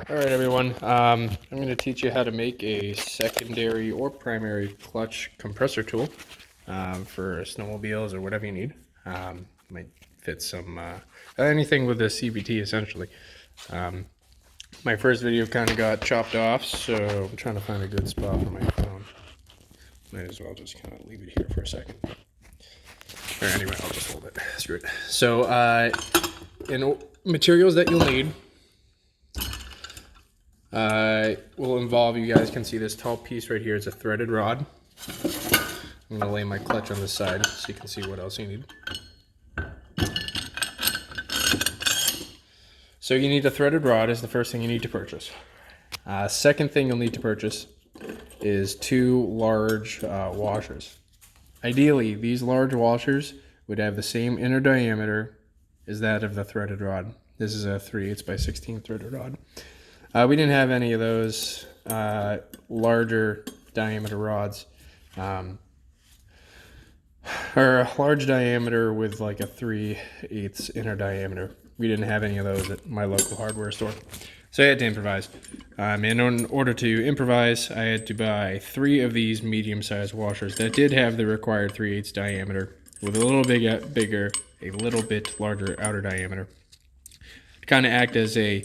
All right, everyone. I'm going to teach you how to make a secondary or primary clutch compressor tool for snowmobiles or whatever you need. Might fit some anything with a CVT essentially. Um, my first video kind of got chopped off, so I'm trying to find a good spot for my phone. Might as well just kind of leave it here for a second. Or anyway, I'll just hold it. Screw it. So, in materials that you'll need. Will involve, you guys can see this tall piece right here is a threaded rod. I'm going to lay my clutch on this side so you can see what else you need. So you need a threaded rod is the first thing you need to purchase. Second thing you'll need to purchase is two large washers. Ideally, these large washers would have the same inner diameter as that of the threaded rod. This is a 3/8 by 16 threaded rod. We didn't have any of those larger diameter rods, or a large diameter with like a 3/8 inner diameter. We didn't have any of those at my local hardware store, so I had to improvise. And in order to improvise, I had to buy 3 of these medium-sized washers that did have the required 3/8 diameter with a little bigger, a little bit larger outer diameter, to kind of act as a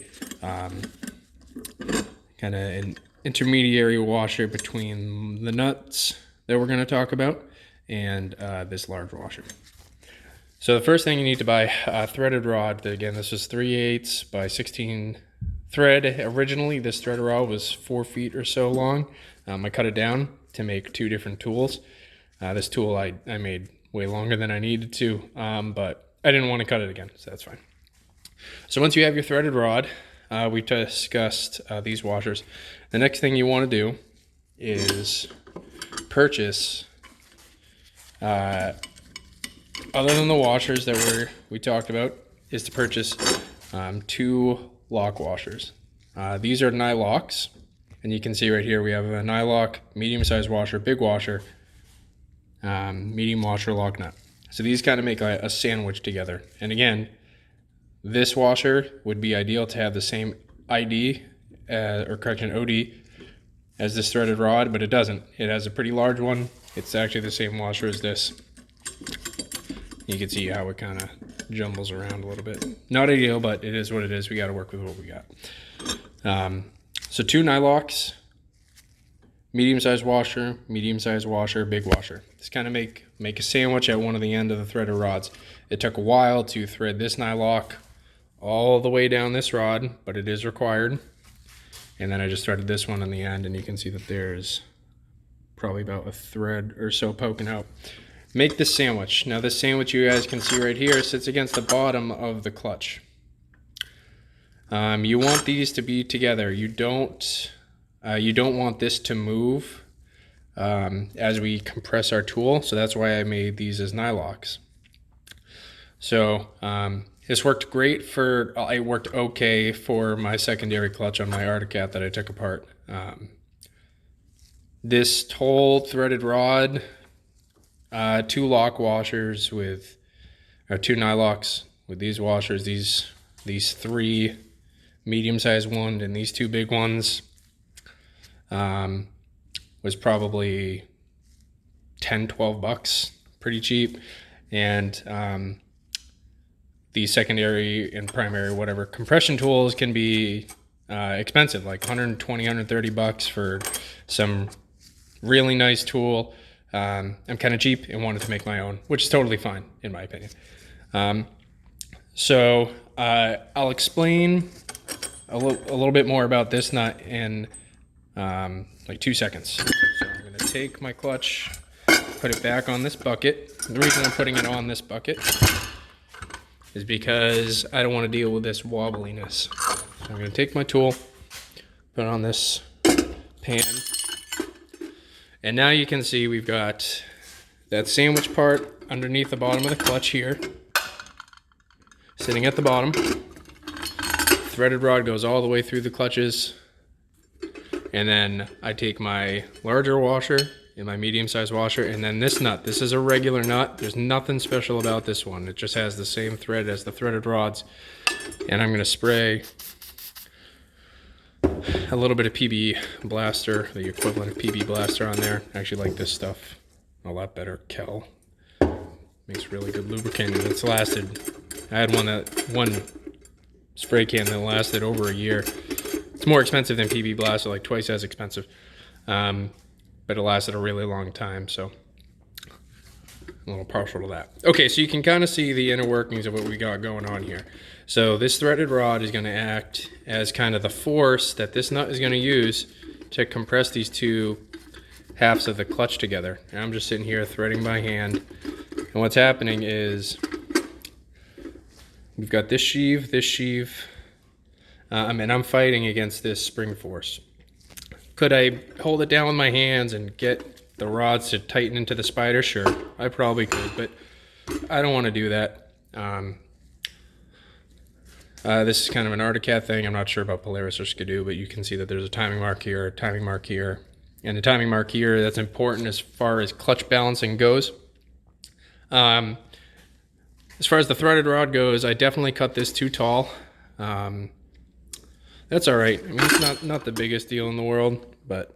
kind of an intermediary washer between the nuts that we're going to talk about and this large washer. So the first thing you need to buy a threaded rod. Again, this is 3/8 by 16 thread. Originally, this threaded rod was 4 feet or so long. I cut it down to make 2 different tools. This tool I made way longer than I needed to, but I didn't want to cut it again, so that's fine. So once you have your threaded rod, we discussed these washers. The next thing you want to do is purchase, other than the washers that we talked about, is to purchase 2 lock washers. These are nylocks, and you can see right here we have a nylock, medium-sized washer, big washer, medium washer, lock nut. So these kind of make a sandwich together. And again, this washer would be ideal to have the same OD as this threaded rod, but it doesn't. It has a pretty large one. It's actually the same washer as this. You can see how it kind of jumbles around a little bit. Not ideal, but it is what it is. We got to work with what we got. So 2 nylocks, medium-sized washer, big washer. Just kind of make a sandwich at one of the end of the threaded rods. It took a while to thread this nylock all the way down this rod, but it is required. And then I just threaded this one on the end, and you can see that there's probably about a thread or so poking out. Make this sandwich. Now this sandwich you guys can see right here sits against the bottom of the clutch. You want these to be together. You don't want this to move as we compress our tool, so that's why I made these as nylocks. So this worked great it worked okay for my secondary clutch on my Arctic Cat that I took apart. This whole threaded rod, 2 lock washers or 2 nylocks with these washers, these 3 medium-sized ones and these 2 big ones, was probably $10-12, pretty cheap. And the secondary and primary whatever compression tools can be expensive, like $120, $130 for some really nice tool. I'm kind of cheap and wanted to make my own, which is totally fine in my opinion. So I'll explain a little bit more about this nut in like 2 seconds. So I'm going to take my clutch, put it back on this bucket. The reason I'm putting it on this bucket is because I don't want to deal with this wobbliness. So I'm going to take my tool, put it on this pan, and now you can see we've got that sandwich part underneath the bottom of the clutch here, sitting at the bottom. Threaded rod goes all the way through the clutches, and then I take my larger washer and my medium-sized washer, and then this nut. This is a regular nut. There's nothing special about this one. It just has the same thread as the threaded rods, and I'm going to spray a little bit of PB Blaster, the equivalent of PB Blaster on there. I actually like this stuff a lot better. Kel makes really good lubricant, and it's lasted. I had one spray can that lasted over a year. It's more expensive than PB Blaster, like twice as expensive, but it lasted a really long time, so a little partial to that. Okay, so you can kind of see the inner workings of what we got going on here. So this threaded rod is going to act as kind of the force that this nut is going to use to compress these two halves of the clutch together. And I'm just sitting here threading by hand, and what's happening is we've got this sheave, and I'm fighting against this spring force. Could I hold it down with my hands and get the rods to tighten into the spider? Sure, I probably could, but I don't want to do that. This is kind of an Articat thing. I'm not sure about Polaris or Skidoo, but you can see that there's a timing mark here, a timing mark here, and the timing mark here, that's important as far as clutch balancing goes. As far as the threaded rod goes, I definitely cut this too tall. That's all right. I mean, it's not the biggest deal in the world, but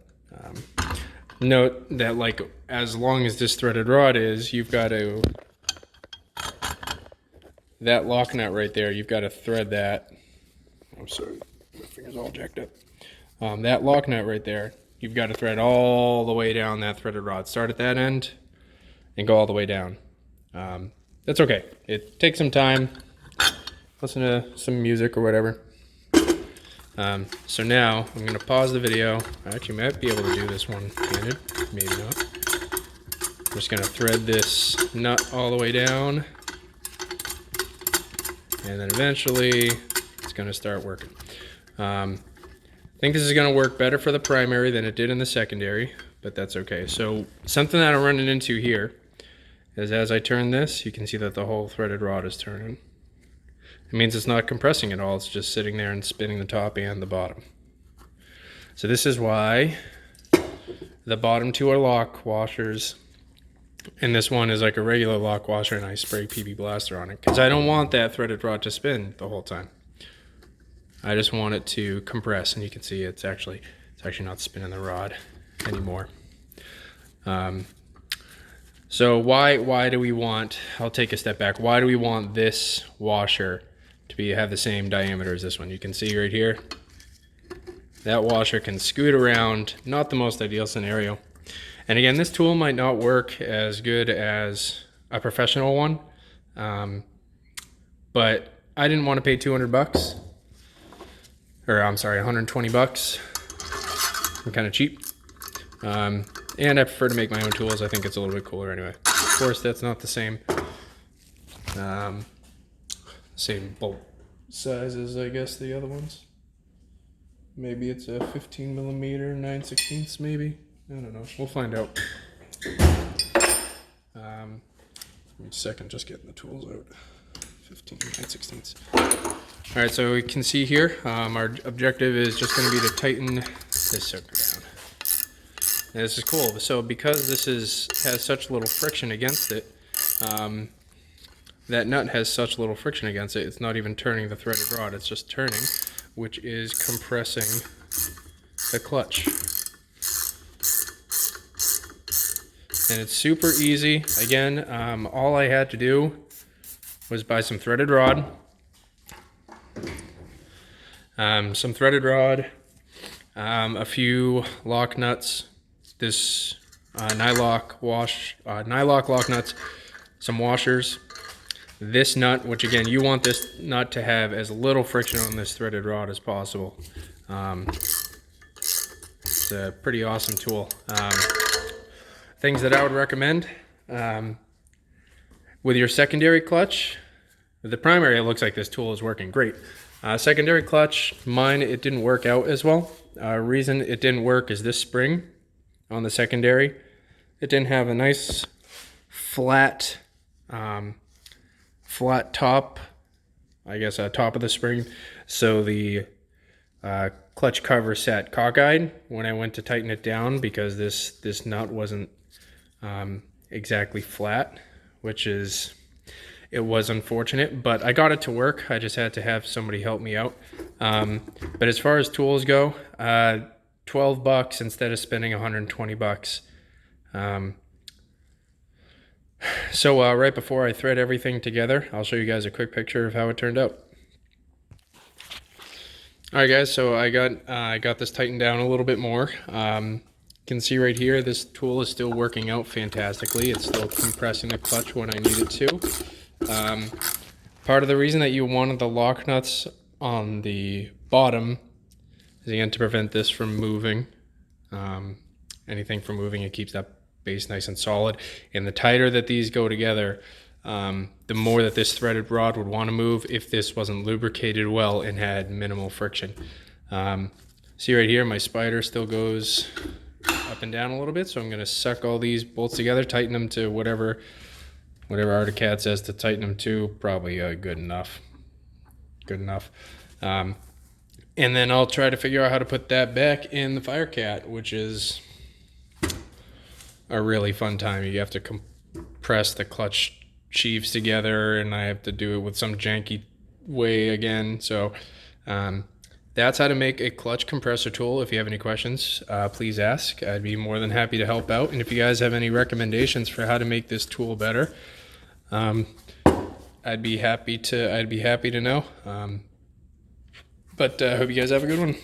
note that, like, as long as this threaded rod is, you've got to, that lock nut right there, you've got to thread that. I'm sorry, my finger's all jacked up. That lock nut right there, you've got to thread all the way down that threaded rod. Start at that end and go all the way down. That's okay. It takes some time. Listen to some music or whatever. So now I'm going to pause the video. I actually might be able to do this one-handed, maybe not. I'm just going to thread this nut all the way down, and then eventually it's going to start working. I think this is going to work better for the primary than it did in the secondary, but that's okay. So something that I'm running into here is, as I turn this, you can see that the whole threaded rod is turning. It means it's not compressing at all. It's just sitting there and spinning the top and the bottom. So this is why the bottom two are lock washers, and this one is like a regular lock washer, and I spray PB Blaster on it because I don't want that threaded rod to spin the whole time. I just want it to compress, and you can see it's actually not spinning the rod anymore. So why do we want, I'll take a step back, why do we want this washer to have the same diameter as this one? You can see right here, that washer can scoot around, not the most ideal scenario. And again, this tool might not work as good as a professional one, but I didn't want to pay 200 bucks, or I'm sorry, 120 bucks. I'm kind of cheap. And I prefer to make my own tools. I think it's a little bit cooler anyway. Of course, that's not the same bolt size as, I guess, the other ones. Maybe it's a 15 millimeter, 9/16 maybe. I don't know. We'll find out. Give me a second, just getting the tools out. 15, 9/16. All right, so we can see here, our objective is just going to be to tighten this sucker down. And this is cool. So because this has such little friction against it, that nut has such little friction against it, it's not even turning the threaded rod, it's just turning, which is compressing the clutch. And it's super easy. Again, all I had to do was buy some threaded rod, a few lock nuts, this nylock lock nuts, some washers, this nut, which again, you want this nut to have as little friction on this threaded rod as possible. It's a pretty awesome tool. Things that I would recommend with your secondary clutch. The primary, it looks like this tool is working great. Secondary clutch, mine, it didn't work out as well. Reason it didn't work is this spring on the secondary. It didn't have a nice flat top, I guess, top of the spring. So the clutch cover sat cockeyed when I went to tighten it down because this nut wasn't exactly flat, which is, it was unfortunate, but I got it to work. I just had to have somebody help me out. But as far as tools go, $12 instead of spending $120. So right before I thread everything together, I'll show you guys a quick picture of how it turned out. All right, guys, so I got this tightened down a little bit more. You can see right here, this tool is still working out fantastically. It's still compressing the clutch when I need it to. Part of the reason that you wanted the lock nuts on the bottom is, again, to prevent this from moving. Anything from moving, it keeps that base nice and solid. And the tighter that these go together, the more that this threaded rod would want to move if this wasn't lubricated well and had minimal friction. See right here, my spider still goes up and down a little bit, so I'm going to suck all these bolts together, tighten them to whatever Arctic says to tighten them to. Probably good enough. And then I'll try to figure out how to put that back in the Firecat, which is a really fun time. You have to compress the clutch sheaves together, and I have to do it with some janky way again. So that's how to make a clutch compressor tool. If you have any questions, please ask. I'd be more than happy to help out. And if you guys have any recommendations for how to make this tool better, I'd be happy to know. But I hope you guys have a good one.